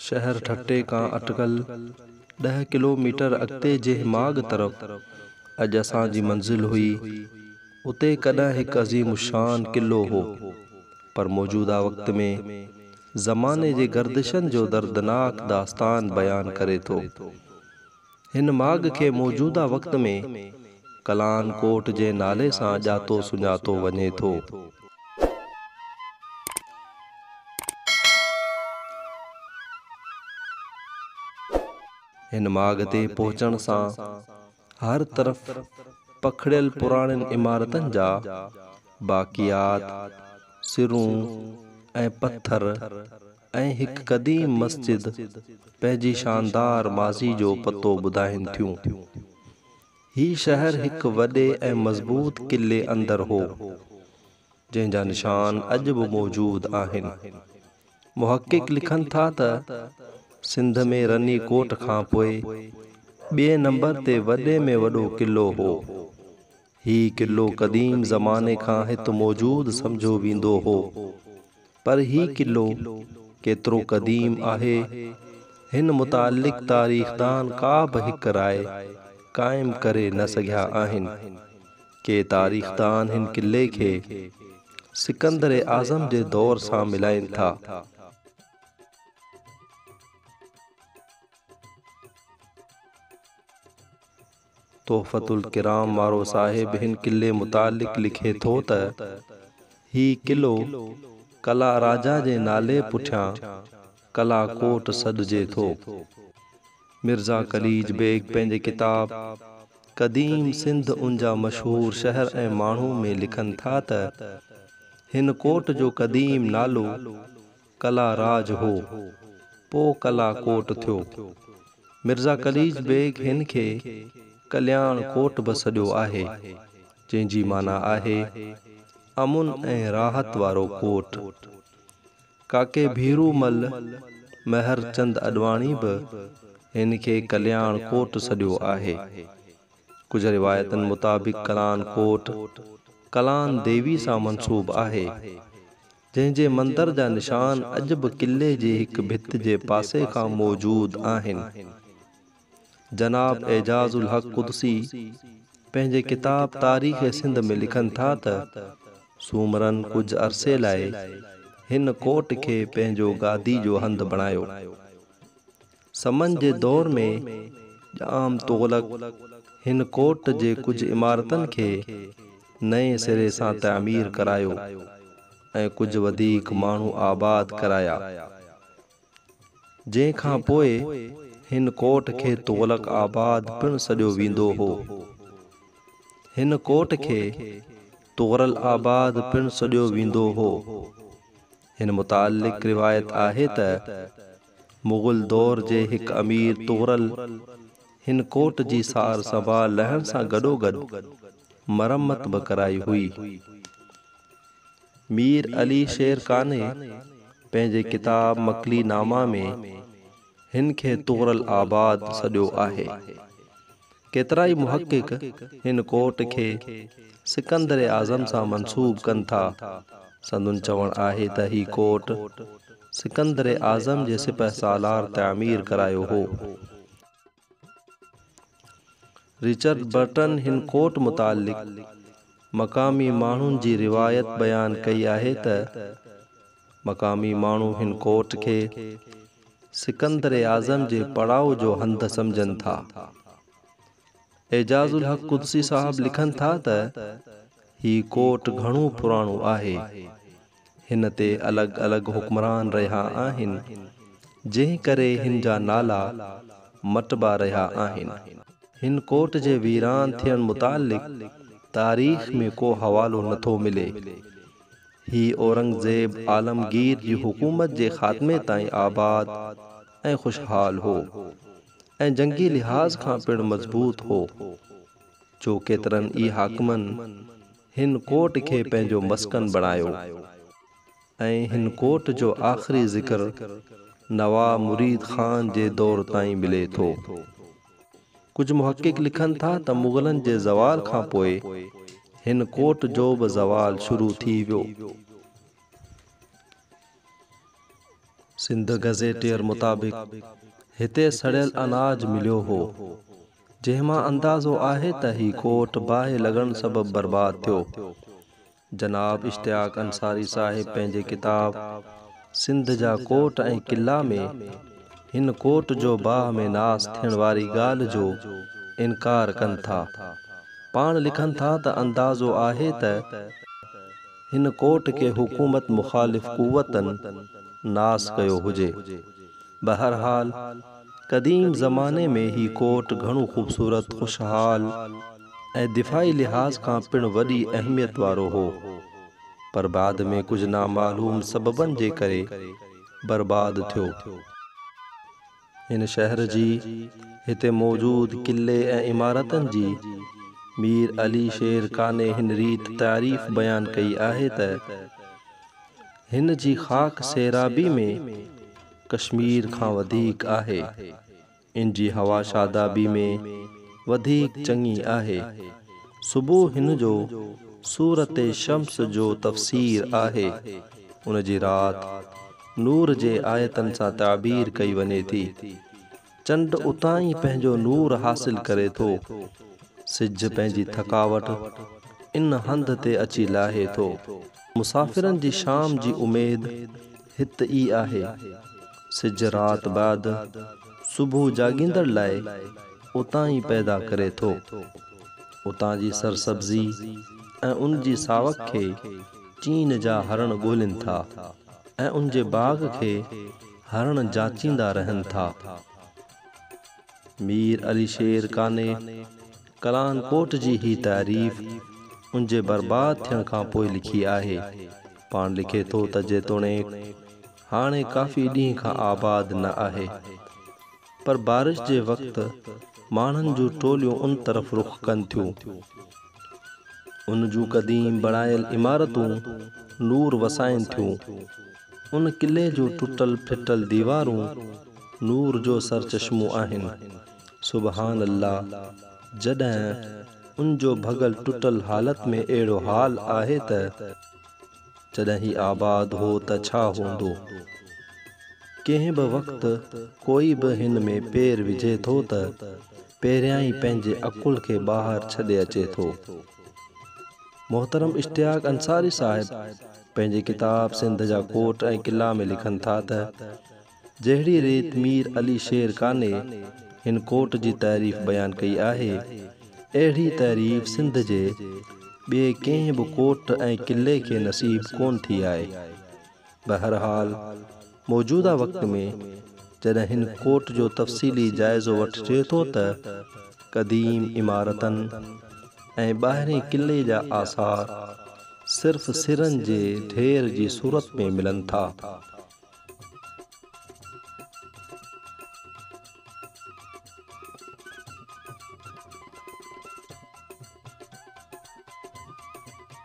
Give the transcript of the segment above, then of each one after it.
शहर ठट्टे का अटकल 10 किलोमीटर अॻिते जे माग तरफ़ अॼु असांजी मंज़िल हुई। उते कॾहिं हिकु अज़ीम शान किलो हो, पर मौजूदा वक़्त में ज़माने जे गर्दिशनि जो दर्दनाक दास्तान बयान करे थो। हिन माग खे मौजूदा वक़्त में कलान कोट जे नाले सां ॼातो सुञातो वञे थो। हिन माग ते पहुचण सां हर तरफ़ पखड़ियल पुराणनि इमारतनि जा बाक़ियात, सिरूं ऐं पत्थर ऐं हिकु क़दीम मस्जिद पंहिंजी शानदार माज़ी जो पतो ॿुधाइनि थियूं। ही शहर हिकु वॾे ऐं मज़बूत किले अंदर हो, जंहिंजा निशान अॼु बि मौजूद आहिनि। मुहक़िक़ लिखनि था त सिंध में रनी कोट खां पोइ ॿिए नंबर ते वॾे में वॾो किलो हो। ही किलो क़दीम ज़माने खां हिते मौजूद सम्झो वेंदो हो, पर ही किलो केतिरो क़दीम आहे, हिन मुतालिक़ तारीख़दान का बि हिकु राय क़ाइमु करे न सघिया आहिनि। के तारीख़दान हिन किले खे सिकंदर आज़म जे दौर सां मिलाइनि था। तोहफ़तुल किराम वारो साहिब हिन किले मुतालिक़ लिखे थो त ही किलो कला राजा जे नाले पुठियां कला कोट सॾिजे थो। मिर्ज़ा कलीज बेग पंहिंजे किताब क़दीम सिंध उन जा मशहूर शहर ऐं माण्हू में लिखनि था त हिन कोट जो क़दीम नालो कला राज हो, पोइ कला कोट थियो। मिर्ज़ा कलीज बेग हिन खे कल्याण कोट बि सॾियो आहे, जंहिंजी माना आहे अमुन ऐं राहत वारो कोट। काके भीरूमल मेहरचंद अडवाणी बि हिन खे कल्याण कोट सॾियो आहे। कुझु रिवायतनि मुताबिक़ कलान कोट कलान देवी सां मंसूब आहे, जंहिंजे मंदर जा निशान अॼु बि किले जे हिकु भित जे पासे खां मौजूद आहिनि। जनाब एजाज़ुल हक़ कुदसी पंहिंजे किताब तारीख़ सिंध में लिखनि था त सूमरनि कुझु अरसे लाइ हिन कोट खे पंहिंजो गादी जो हंधु बणायो। समन जे दौर में जाम तुग़लक हिन कोट जे कुझु इमारतनि खे नए सिरे सां तामीर करायो ऐं कुझु वधीक माण्हू आबाद कराया। जंहिं खां पोइ हिन कोट खे तुग़लक आबाद पिणु सॾियो वेंदो हो। हिन कोट खे तुग़रल आबाद पिणु सॾियो वेंदो हो। हिन मुतालिक़ रिवायत आहे त मुग़ल दौर जे हिकु अमीर तुग़रल हिन कोट जी सार संभाल लहण सां गॾोगॾु मरम्मत बि कराई हुई। मीर अली शेर काने पंहिंजे किताब मकली नामा में हिन खे तुग़रल आबाद सॾियो आहे। केतिरा ई मुहक़िक़ हिन कोट खे सिकंदर आज़म सां मंसूब कनि था। संदुन चवणु आहे त ही कोट सिकंदर आज़म जे सिपह सालार तामीर करायो हो। रिचर्ड बर्टन हिन कोट मुतालिक़ मक़ामी माण्हुनि जी रिवायत बयान कई आहे त मक़ामी माण्हू हिन कोट खे सिकंदर आज़म जे पड़ाव जो हंधु सम्झनि था। एजाज़ुल हक़ कुदसी साहब लिखनि था त ही कोट घणो पुराणो आहे। हिन ते अलॻि अलॻि हुक्मरान रहिया आहिनि, जंहिं करे हिन जा नाला मटबा रहिया आहिनि। हिन कोट जे वीरान थियण मुतालिक़ तारीख़ में को हवालो नथो मिले। ही औरंगज़ेब आलमगीर जी हुकूमत जे ख़ात्मे ताईं आबाद ऐं खुशहाल हो ऐं जंगी लिहाज़ खां पिणु मज़बूत हो। जो केतिरनि ई हाकिमनि हिन कोट खे पंहिंजो मस्कन बणायो ऐं हिन कोट जो आख़िरी ज़िक्र नवाब मुरीद ख़ान जे दौर ताईं मिले थो। कुझु मुहक़िक़ लिखनि था त मुग़लनि जे ज़वाल खां पोइ हिन कोट जो बि ज़वाल शुरू थी वियो। सिंध गज़ेटियर मुताबिक़ हिते सड़ियल अनाज मिलियो हो, जंहिंमां अंदाज़ो आहे त ही कोट बाहि लॻण सबबु बर्बाद थियो। जनाब इश्तियाक अंसारी साहिब पंहिंजे किताब सिंध जा कोट ऐं किला में हिन कोट जो बाह में नास थियण वारी ॻाल्हि जो इनकार कनि था। पाण लिखनि था त अंदाज़ो आहे त हिन कोट खे हुकूमत मुखालिफ़ क़ुव्वतनि नास कयो हुजे। बहरहाल क़दीम ज़माने में ही कोट घणो ख़ूबसूरत, खुशहाल ऐं दिफ़ाई लिहाज़ खां पिणु वॾी अहमियत वारो हो, पर बाद में कुझु नामालूम सबबनि जे करे बर्बाद थियो। हिन शहर जी हिते मौजूद किले ऐं इमारतनि जी मीर अली शेर काने हिन रीत तारीफ़ बयान कई आहे त हिन जी ख़ाक सैराबी में कश्मीर खां वधीक आहे, इन जी हवा शादाबी में वधीक चङी आहे। सुबुह हिन जो सूरत शम्स जो तफ़सीर आहे, उन जी रात नूर जे आयतनि सां ताबीर कई वञे थी। चंड उतां ई पंहिंजो नूर हासिल करे थो, सिज पंहिंजी थकावट इन हंध ते अची लाहे थो। मुसाफ़िरनि जी शाम जी उमेद हित ई आहे। सिज रात बाद सुबुह जाॻींदड़ लाइ उतां ई पैदा करे थो। उतां जी सरसब्ज़ी ऐं उन जी सावक खे चीन जा हरण ॻोल्हिनि था ऐं उन जे बाग़ खे हरण जाचींदा रहनि था। मीर अली शेर काने कलान कोट जी ही तारीफ़ उन जे बर्बाद थियण खां पोइ लिखी आहे। पाण लिखे थो त जेतोणीकि हाणे काफ़ी ॾींहं खां आबाद न आहे, पर बारिश जे वक़्तु माण्हुनि जूं टोलियूं उन तरफ़ रुख़ कनि थियूं। उन जूं क़दीम बणायल इमारतूं नूर वसाइनि थियूं। उन किले जूं टुटल फिटल दीवारूं नूर जो सरचश्मो आहिनि। सुबहान अल्लाह, जॾहिं उन जो भॻल टुटल हालत में अहिड़ो हाल आहे त जॾहिं ही आबाद हो त छा हूंदो। कंहिं बि वक़्तु कोई बि हिन में पेर विझे थो त पहिरियां ई पंहिंजे अकुल खे ॿाहिरि छॾे अचे थो। मोहतरम इश्तियाक अंसारी साहिब पंहिंजे किताब सिंध जा कोट ऐं किला में लिखनि था त जहिड़ी रीत मीर अली शेर काने हिन कोट जी तारीफ़ बयान कई आहे, अहिड़ी तारीफ़ सिंध जे ॿिए कंहिं बि कोट ऐं किले खे नसीब कोन थी आहे। बहरहाल मौजूदा वक़्त में जॾहिं हिन कोट जो तफ़सीली जाइज़ो वठिजे थो त क़दीम इमारतनि ऐं ॿाहिरें किले जा आसार सिर्फ़ सिरनि जे ढेर जी सूरत में मिलनि था।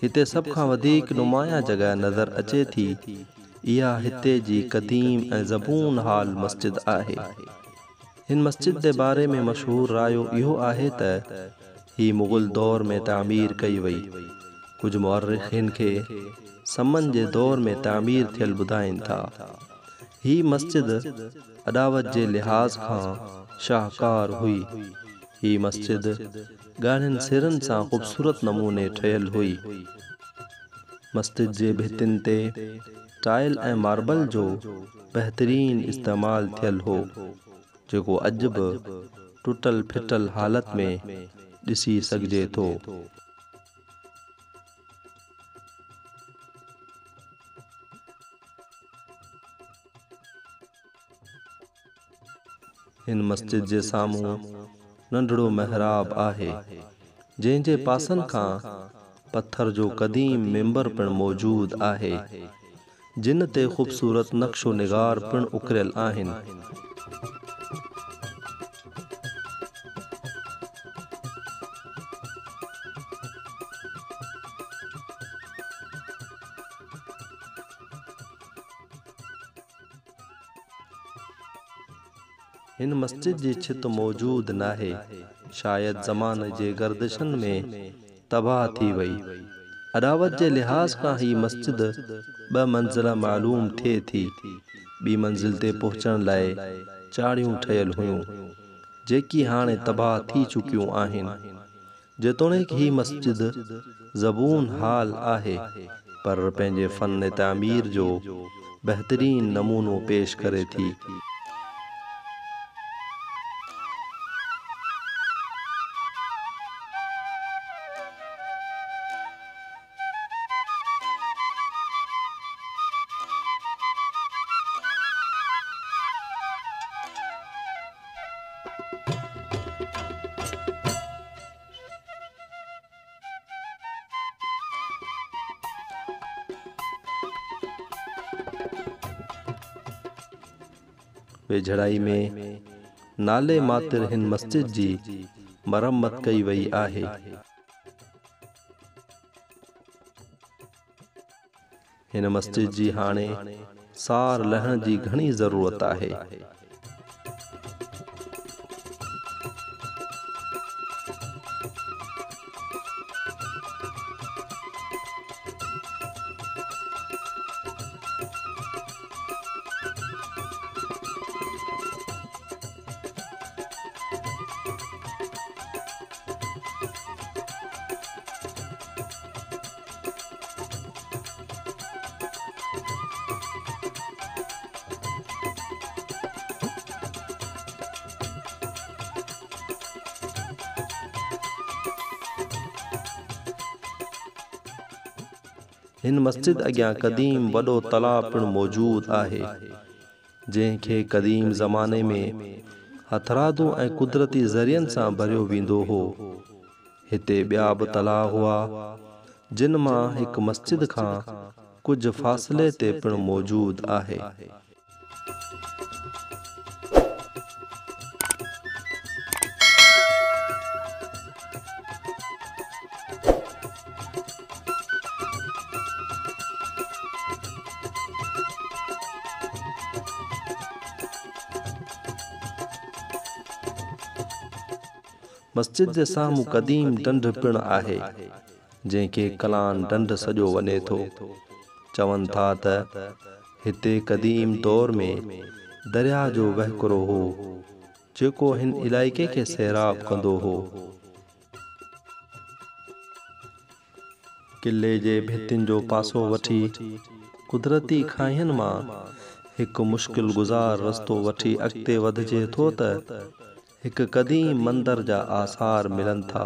हिते सभ खां वधीक नुमाया जॻह नज़र अचे थी, इहा हिते जी क़दीम ऐं ज़बून हाल मस्जिद आहे। हिन मस्जिद जे बारे में मशहूर रायो इहो आहे त ही मुग़ल दौर में तामीर कई वई। कुझु मुअर्रिख़ीन खे समन जे दौर में तामीर थियल ॿुधाइनि था। ही मस्जिद अॾावत जे लिहाज़ खां शाहकार हुई। ही मस्जिद ॻाढ़नि सिरनि सां ख़ूबसूरत नमूने ठहियल हुई। मस्जिद जे भितियुनि ते टाइल ऐं मार्बल जो बहितरीन इस्तेमाल थियल हो, जेको अॼु बि टुटल फिटल हालत में ॾिसी सघिजे थो। हिन मस्जिद जे साम्हूं नंढड़ो महराब आहे, जंहिंजे पासनि खां पत्थर जो क़दीम मिंबर पिणु मौजूद आहे, जिन ते ख़ूबसूरत नक्शो निगार पिणु उकरियल आहिनि। हिन मस्जिद जी छित मौजूद नाहे, शायद ज़माने जे गर्दिशनि में तबाह थी वई। अॾावत जे लिहाज़ खां ही मस्जिद 2 मंज़िला मालूम थिए थी। ॿी मंज़िल ते पहुचण लाइ चाड़ियूं ठहियल हुयूं जेकी हाणे तबाह थी चुकियूं आहिनि। जेतोणीकि ही मस्जिद ज़बून हाल आहे पर पंहिंजे फ़न तामीर जो बहितरीन नमूनो पेश करे थी। वेझड़ाई में नाले मातिर हिन मस्जिद जी मरम्मत कई वई आहे। हिन मस्जिद जी हाणे सार लहण जी घणी ज़रूरत आहे। हिन मस्जिद अॻियां क़दीम वॾो तलाब पिणु मौजूद आहे जंहिंखे क़दीम ज़माने में हथरादू ऐं कुदरती ज़रियनि सां भरियो वेंदो हो। हिते ॿिया बि तलाउ हुआ जिन मां हिकु मस्जिद खां कुझु फ़ासिले ते पिणु मौजूद आहे। मस्जिद जे साम्हूं क़दीम ढंढ पिणु आहे जंहिंखे कलान ढंढ सॼो वञे थो। चवनि था त हिते क़दीम दौर में दरिया जो वहिकिरो हो जेको हिन इलाइक़े खे सैराब कंदो हो। किले जे भितियुनि जो पासो वठी कुदरती खाईनि मां हिकु मुश्किल गुज़ार रस्तो वठी अॻिते वधिजे थो त हिकु क़दीम मंदर जा आसार मिलनि था।